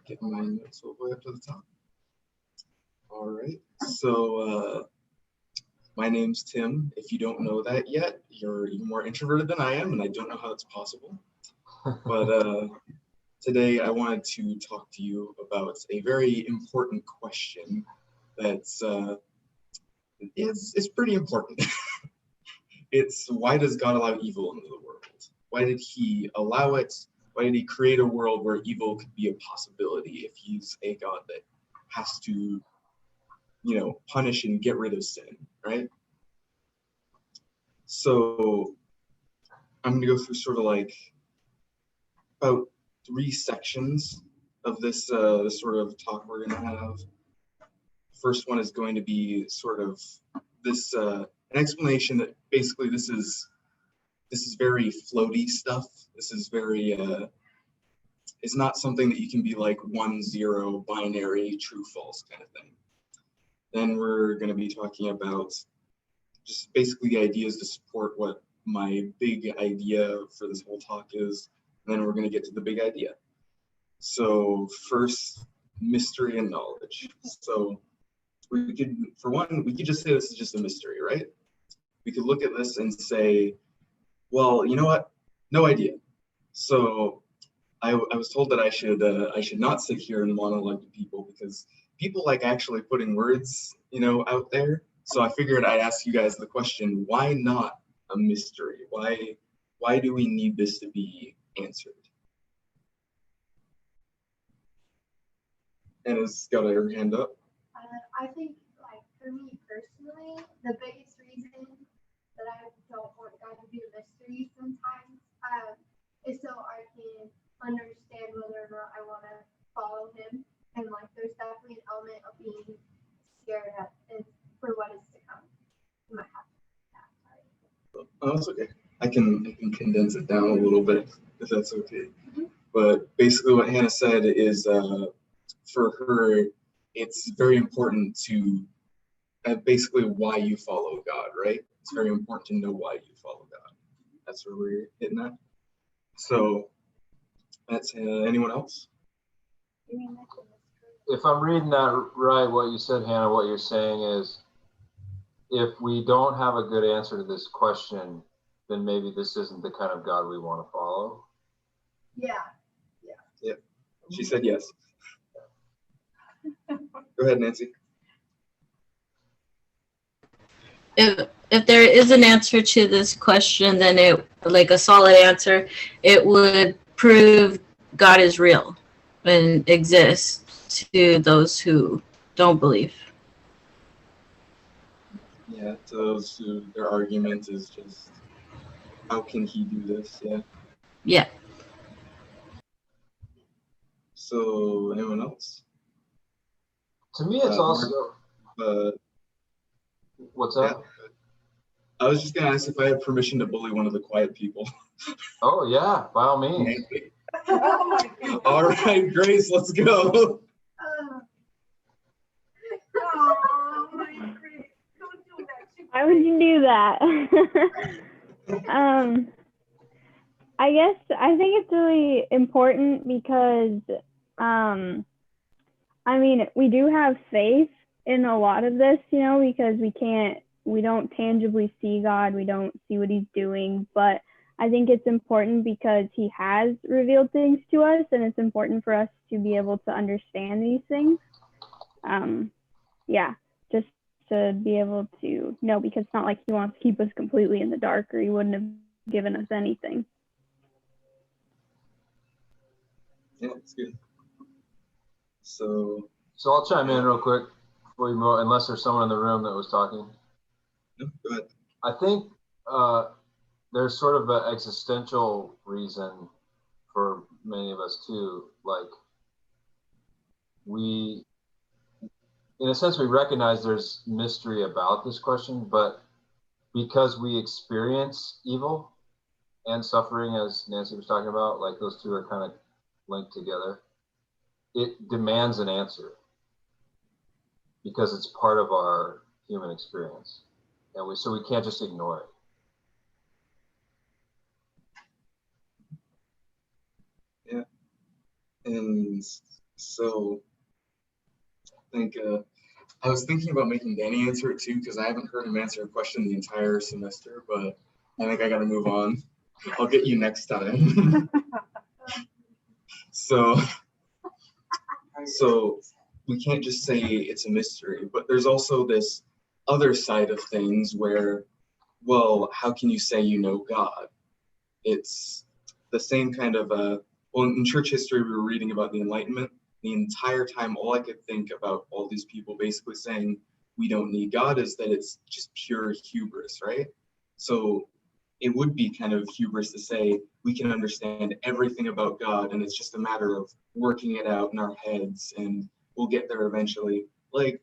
Get my notes all the way up to the top. All right. So my name's Tim. If you don't know that yet, you're even more introverted than I am, and I don't know how it's possible. But today I wanted to talk to you about a very important question that's it's pretty important. It's, why does God allow evil into the world? Why did he allow it? Why did he create a world where evil could be a possibility if he's a God that has to, punish and get rid of sin, right? So I'm going to go through sort of like about 3 sections of this sort of talk we're going to have. First one is going to be sort of this an explanation that basically this is very floaty stuff. This is very it's not something that you can be like 1-0 binary true false kind of thing. Then we're going to be talking about just basically the ideas to support what my big idea for this whole talk is, and then we're going to get to the big idea. So first, mystery and knowledge. So we could just say this is just a mystery, right? We could look at this and say, well, you know what? No idea. So I was told that I should not sit here and monologue to people, because people like actually putting words, out there. So I figured I'd ask you guys the question: why not a mystery? Why do we need this to be answered? Anna's got her hand up. I think, like, for me personally, the biggest reason that I don't want God to be a mystery sometimes is so I can understand whether or not I want to follow him. And, like, there's definitely an element of being scared for what is to come. You might have to. Oh, that's okay. I can condense it down a little bit, if that's okay. Mm-hmm. But basically what Hannah said is, for her, it's very important to basically why you follow God, right? It's very important to know why you follow God. That's where we're hitting at. So that's anyone else? If I'm reading that right, what you said, Hannah, what you're saying is, if we don't have a good answer to this question, then maybe this isn't the kind of God we want to follow. Yeah. She said yes. Go ahead, Nancy. If there is an answer to this question, then it, like a solid answer, it would prove God is real and exists to those who don't believe. Yeah, to those who their argument is just, how can he do this? Yeah. So anyone else? To me, it's also. What's that? Yeah. I was just gonna ask if I had permission to bully one of the quiet people. Oh yeah, by all means. All right, Grace, let's go. Why would you do that? I think it's really important because, we do have faith in a lot of this, because we don't tangibly see God, we don't see what he's doing, but I think it's important because he has revealed things to us, and it's important for us to be able to understand these things. Just to be able to know, because it's not like he wants to keep us completely in the dark, or he wouldn't have given us anything. Yeah, that's good. So I'll chime in real quick before you move, unless there's someone in the room that was talking. No, go ahead. I think there's sort of an existential reason for many of us too. Like, in a sense, we recognize there's mystery about this question, but because we experience evil and suffering, as Nancy was talking about, like those two are kind of linked together, it demands an answer because it's part of our human experience. And so we can't just ignore it. Yeah. And so I think I was thinking about making Danny answer it too, because I haven't heard him answer a question the entire semester, but I think I got to move on. I'll get you next time. So we can't just say it's a mystery, but there's also this other side of things where, well, how can you say you know God? It's the same kind of well, in church history, we were reading about the Enlightenment. The entire time, all I could think about all these people basically saying we don't need God is that it's just pure hubris, right? So it would be kind of hubris to say we can understand everything about God and it's just a matter of working it out in our heads and we'll get there eventually. Like,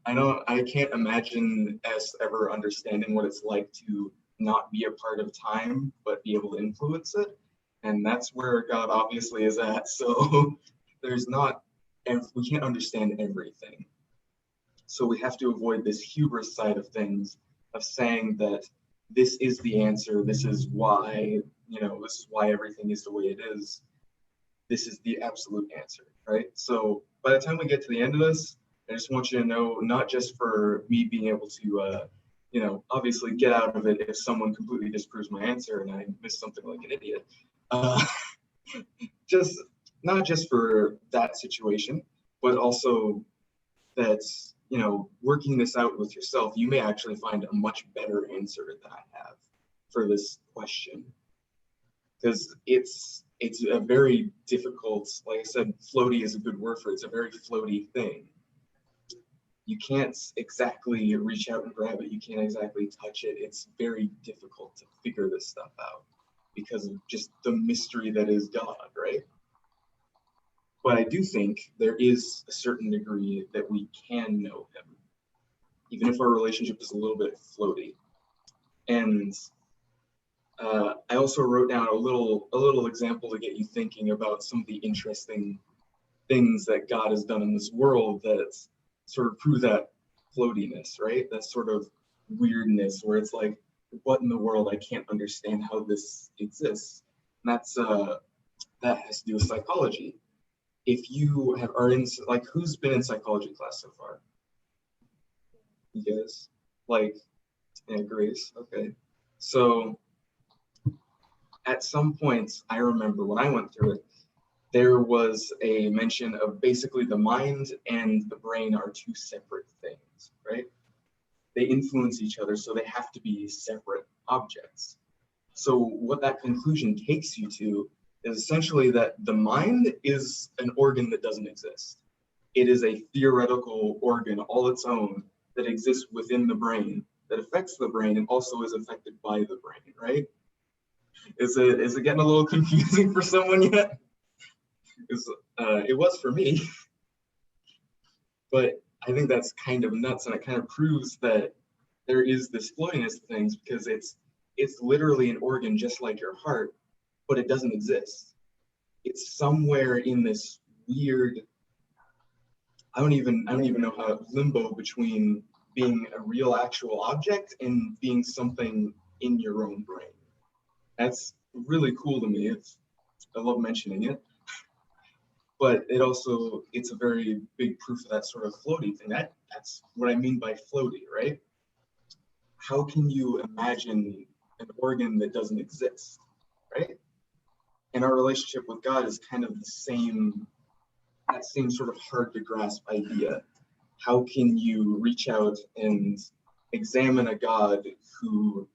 I can't imagine us ever understanding what it's like to not be a part of time, but be able to influence it. And that's where God obviously is at. So we can't understand everything. So we have to avoid this hubris side of things, of saying that this is the answer, this is why, this is why everything is the way it is. This is the absolute answer, right? So by the time we get to the end of this, I just want you to know, not just for me being able to, obviously get out of it if someone completely disproves my answer and I miss something like an idiot. Just not just for that situation, but also that, working this out with yourself, you may actually find a much better answer than I have for this question. Because it's a very difficult, like I said, floaty is a good word for it. It's a very floaty thing. You can't exactly reach out and grab it. You can't exactly touch it. It's very difficult to figure this stuff out because of just the mystery that is God, right? But I do think there is a certain degree that we can know him, even if our relationship is a little bit floaty. And I also wrote down a little example to get you thinking about some of the interesting things that God has done in this world that sort of prove that floatiness, right? That sort of weirdness where it's like, what in the world? I can't understand how this exists. And that has to do with psychology. If you are in, like, who's been in psychology class so far? You guys? Yeah, Grace, okay. So at some points, I remember when I went through it, there was a mention of basically the mind and the brain are two separate things, right? They influence each other, so they have to be separate objects. So what that conclusion takes you to is essentially that the mind is an organ that doesn't exist. It is a theoretical organ all its own that exists within the brain, that affects the brain and also is affected by the brain, right? Is it getting a little confusing for someone yet? It was for me. But I think that's kind of nuts, and it kind of proves that there is this floatiness of things because it's literally an organ just like your heart, but it doesn't exist. It's somewhere in this weird, I don't even know how, limbo between being a real actual object and being something in your own brain. That's really cool to me. I love mentioning it. But it's a very big proof of that sort of floaty thing. That's what I mean by floaty, right? How can you imagine an organ that doesn't exist, right? And our relationship with God is kind of that same sort of hard to grasp idea. How can you reach out and examine a God who,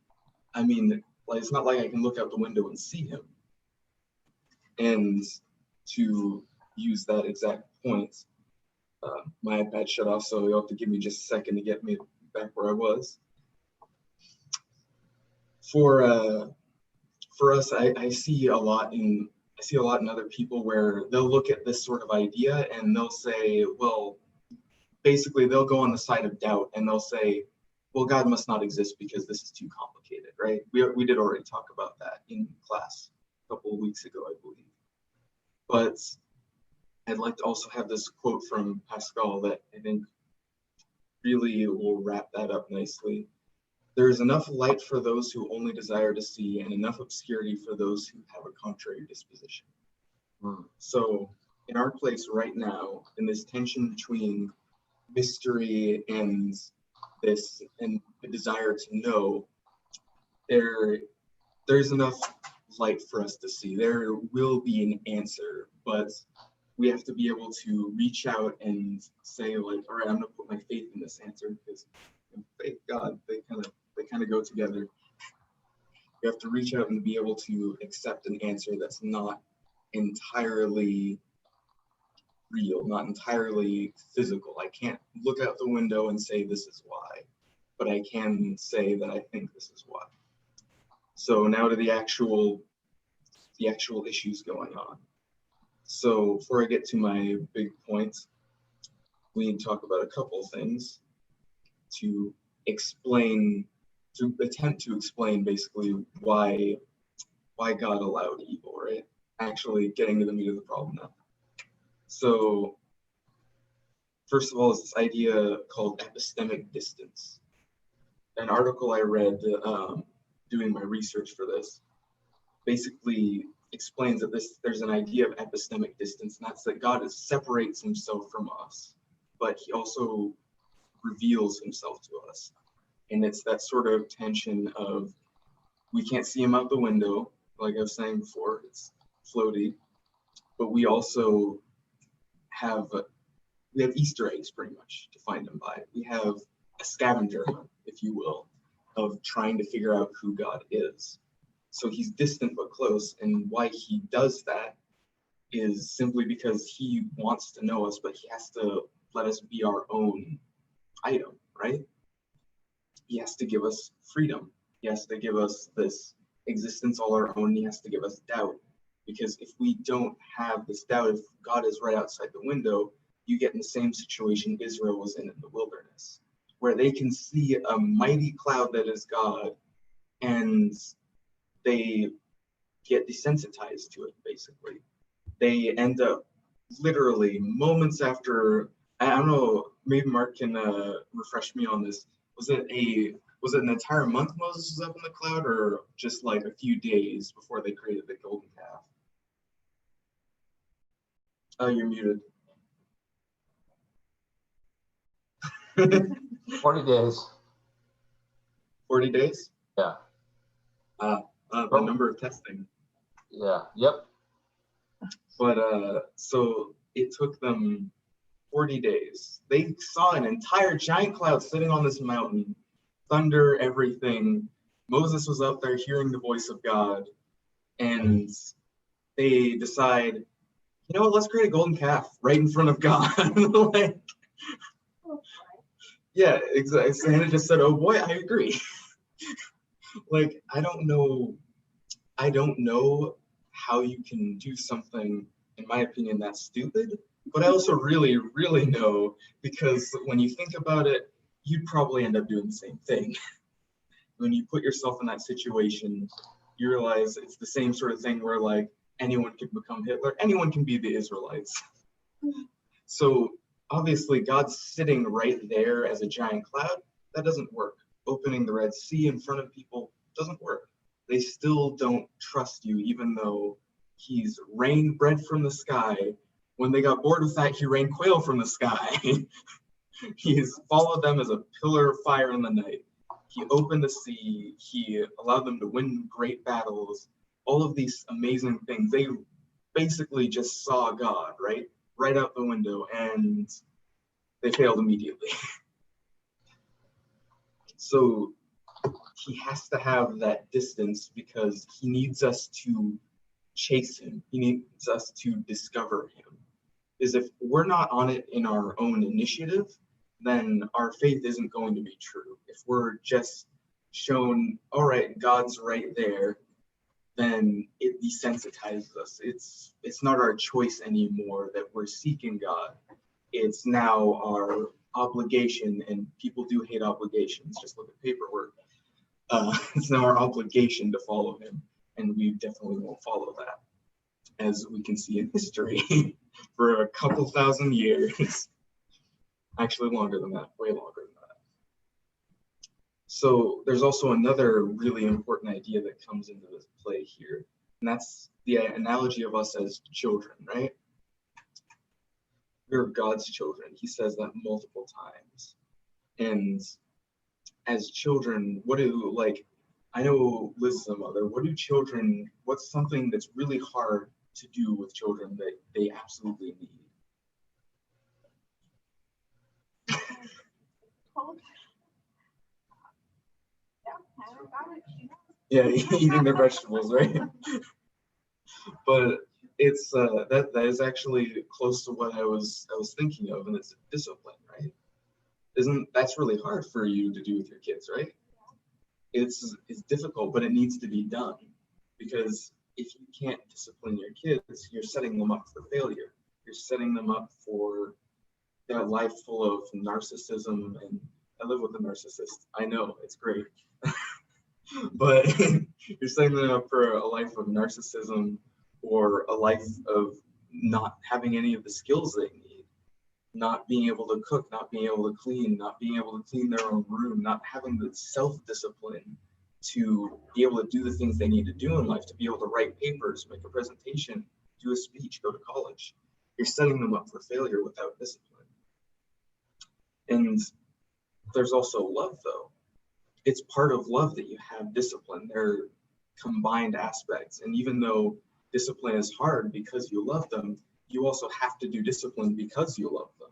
it's not like I can look out the window and see him. And to use that exact point, my iPad shut off, so you'll have to give me just a second to get me back where I was. For us, I see a lot in other people where they'll look at this sort of idea and they'll say, well, basically they'll go on the side of doubt and they'll say, well, God must not exist because this is too complicated, right? We did already talk about that in class a couple of weeks ago, I believe. But I'd like to also have this quote from Pascal that I think really will wrap that up nicely. There is enough light for those who only desire to see and enough obscurity for those who have a contrary disposition. Hmm. So in our place right now, in this tension between mystery and this and the desire to know, there's enough light for us to see. There will be an answer, but we have to be able to reach out and say, like, all right, I'm gonna put my faith in this answer, because faith, God, they kind of go together. You have to reach out and be able to accept an answer that's not entirely real, not entirely physical. I can't look out the window and say this is why, but I can say that I think this is why. So now to the actual issues going on. So before I get to my big points, we need to talk about a couple things to attempt to explain basically why God allowed evil, right? Actually getting to the meat of the problem now. So first of all is this idea called epistemic distance. An article I read doing my research for this basically explains that there's an idea of epistemic distance, and that's that God separates himself from us, but he also reveals himself to us. And it's that sort of tension of we can't see him out the window, like I was saying before, it's floaty, but we also have Easter eggs pretty much to find him by. We have a scavenger hunt, if you will, of trying to figure out who God is. So he's distant but close, and why he does that is simply because he wants to know us, but he has to let us be our own item, right? He has to give us freedom. He has to give us this existence all our own. He has to give us doubt, because if we don't have this doubt, if God is right outside the window, you get in the same situation Israel was in the wilderness, where they can see a mighty cloud that is God, and they get desensitized to it, basically. They end up literally moments after, I don't know, maybe Mark can refresh me on this. Was it an entire month Moses was up in the cloud, or just like a few days before they created the golden calf? Oh, you're muted. 40 days. 40 days? Yeah. The number of testing. Yeah. Yep. But so it took them 40 days. They saw an entire giant cloud sitting on this mountain, thunder, everything. Moses was up there hearing the voice of God, and they decide, you know what, let's create a golden calf right in front of God. Like, yeah, exactly. So Hannah just said, oh boy, I agree. Like, I don't know how you can do something, in my opinion, that's stupid, but I also really, really know, because when you think about it, you'd probably end up doing the same thing. When you put yourself in that situation, you realize it's the same sort of thing where, like, anyone can become Hitler, anyone can be the Israelites. So obviously God's sitting right there as a giant cloud. That doesn't work. Opening the Red Sea in front of people doesn't work. They still don't trust you, even though he's rained bread from the sky. When they got bored with that, he rained quail from the sky. He's followed them as a pillar of fire in the night. He opened the sea. He allowed them to win great battles. All of these amazing things. They basically just saw God, right out the window, and they failed immediately. So he has to have that distance because he needs us to chase him. He needs us to discover him. Because if we're not on it in our own initiative, then our faith isn't going to be true. If we're just shown, all right, God's right there, then it desensitizes us. It's not our choice anymore that we're seeking God. It's now our obligation, and people do hate obligations. Just look at paperwork. It's now our obligation to follow him, and we definitely won't follow that, as we can see in history for a couple thousand years. Actually longer than that, way longer than that. So there's also another really important idea that comes into this play here, And that's the analogy of us as children, right? We're God's children. He says that multiple times. And as children, I know Liz is a mother. What's something that's really hard to do with children that they absolutely need? Yeah, eating their vegetables, right? But it's that is actually close to what I was thinking of, and it's discipline, right? That's really hard for you to do with your kids, right? It's difficult, but it needs to be done, because if you can't discipline your kids, you're setting them up for failure. You're setting them up for that life full of narcissism, and I live with a narcissist. I know, it's great. But you're setting them up for a life of narcissism, or a life of not having any of the skills they need, not being able to cook, not being able to clean, not being able to clean their own room, not having the self-discipline to be able to do the things they need to do in life, to be able to write papers, make a presentation, do a speech, go to college. You're setting them up for failure without discipline. And there's also love, though. It's part of love that you have discipline. They're combined aspects. And even though discipline is hard because you love them, you also have to do discipline because you love them.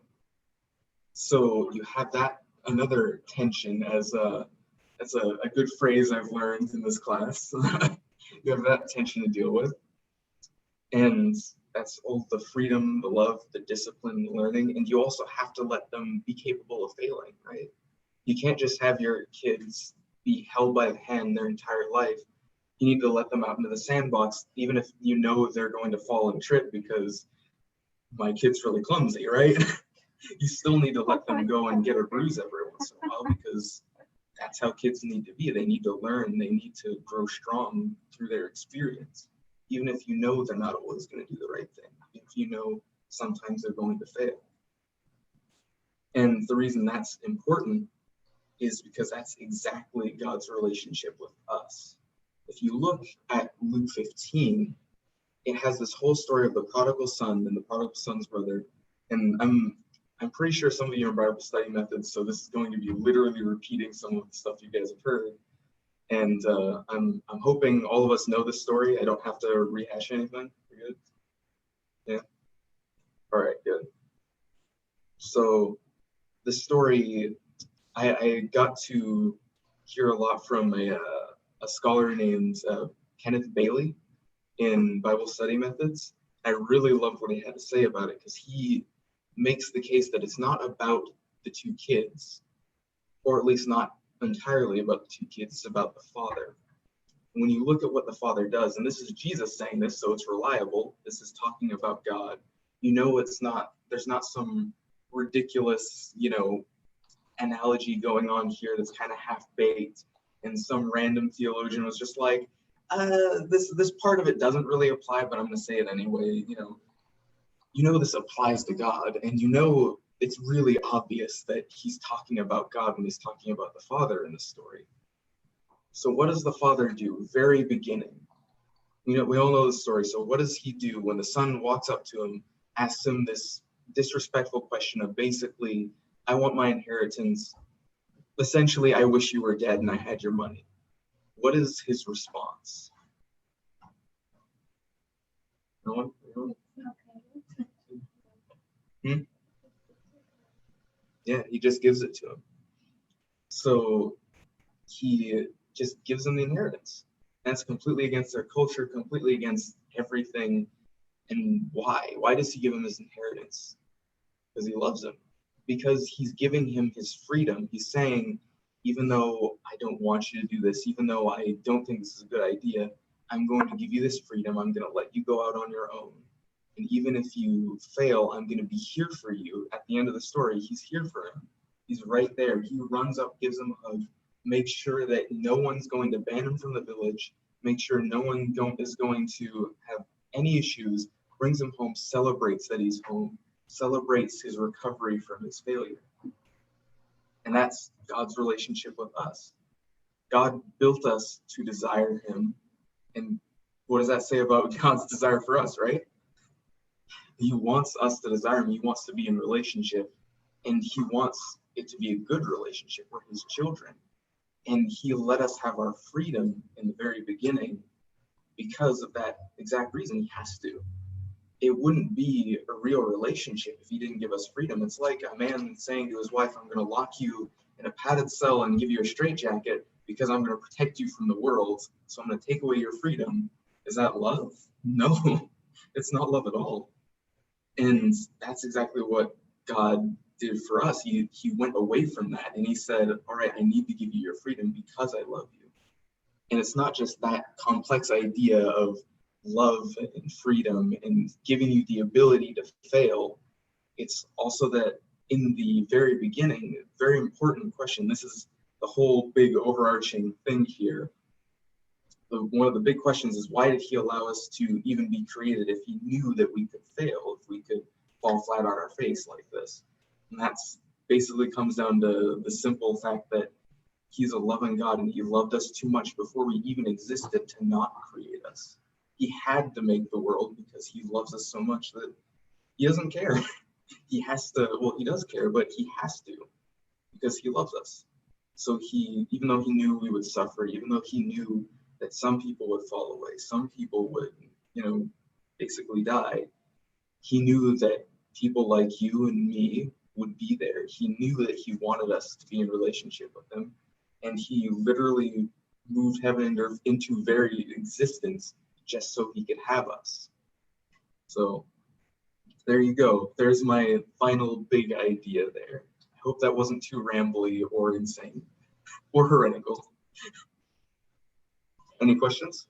So you have that another tension, as a good phrase I've learned in this class. You have that tension to deal with. And that's all the freedom, the love, the discipline, the learning. And you also have to let them be capable of failing, right? You can't just have your kids be held by the hand their entire life. You need to let them out into the sandbox, even if you know they're going to fall and trip, because my kid's really clumsy, right? You still need to let them go and get a bruise every once in a while, because that's how kids need to be. They need to learn. They need to grow strong through their experience, even if you know they're not always going to do the right thing, if you know sometimes they're going to fail. And the reason that's important is because that's exactly God's relationship with us. If you look at Luke 15, it has this whole story of the prodigal son and the prodigal son's brother. And I'm pretty sure some of you are Bible study methods, so this is going to be literally repeating some of the stuff you guys have heard. And I'm hoping all of us know this story. I don't have to rehash anything. We're good? Yeah? All right, good. So the story, I got to hear a lot from a scholar named Kenneth Bailey in Bible study methods. I really loved what he had to say about it, because he makes the case that it's not about the two kids, or at least not entirely about the two kids, it's about the father. When you look at what the father does, and this is Jesus saying this, so it's reliable, this is talking about God, you know, there's not some ridiculous, analogy going on here that's kind of half-baked, and some random theologian was just like, this part of it doesn't really apply, but I'm going to say it anyway. This applies to God, and it's really obvious that he's talking about God when he's talking about the Father in the story. So what does the Father do? Very beginning. We all know the story. So what does he do when the son walks up to him, asks him this disrespectful question of basically, I want my inheritance. Essentially, I wish you were dead and I had your money. What is his response? No one? Yeah, he just gives it to him. So he just gives him the inheritance. That's completely against their culture, completely against everything. And why? Why does he give him his inheritance? Because he loves him. Because he's giving him his freedom. He's saying, even though I don't want you to do this, even though I don't think this is a good idea, I'm going to give you this freedom. I'm going to let you go out on your own. And even if you fail, I'm going to be here for you. At the end of the story, he's here for him. He's right there. He runs up, gives him a hug, makes sure that no one's going to ban him from the village, make sure no one is going to have any issues, brings him home, celebrates that he's home, celebrates his recovery from his failure. And that's God's relationship with us. God built us to desire him, and what does that say about God's desire for us, right? He wants us to desire him. He wants to be in relationship, and he wants it to be a good relationship. We're his children. And he let us have our freedom in the very beginning because of that exact reason. He has to. It wouldn't be a real relationship if he didn't give us freedom. It's like a man saying to his wife, I'm going to lock you in a padded cell and give you a straitjacket because I'm going to protect you from the world. So I'm going to take away your freedom. Is that love? No, it's not love at all. And that's exactly what God did for us. He went away from that and he said, all right, I need to give you your freedom because I love you. And it's not just that complex idea of love and freedom and giving you the ability to fail. It's also that in the very beginning, very important question. This is the whole big overarching thing here. One of the big questions is, why did he allow us to even be created if he knew that we could fail, if we could fall flat on our face like this? And that's basically comes down to the simple fact that he's a loving God and he loved us too much before we even existed to not create us. He had to make the world because he loves us so much that he doesn't care. He has to, well, he does care, but he has to because he loves us. So he, even though he knew we would suffer, even though he knew that some people would fall away, some people would, basically die, he knew that people like you and me would be there. He knew that he wanted us to be in relationship with him. And he literally moved heaven and earth into very existence just so he could have us. So there you go. There's my final big idea there. I hope that wasn't too rambly or insane or heretical. Any questions?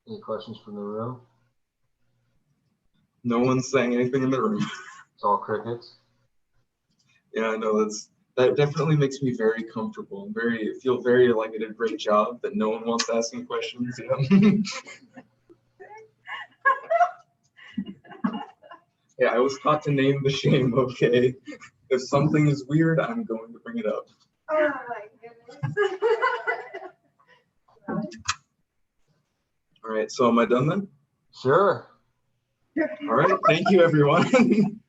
Any questions from the room? No one's saying anything in the room. It's all crickets. Yeah, I know that definitely makes me very comfortable. Feel very like I did a great job that no one wants asking questions. Yeah. Yeah, I was taught to name the shame, okay? If something is weird, I'm going to bring it up. Oh my goodness. All right, so am I done then? Sure. All right, thank you, everyone.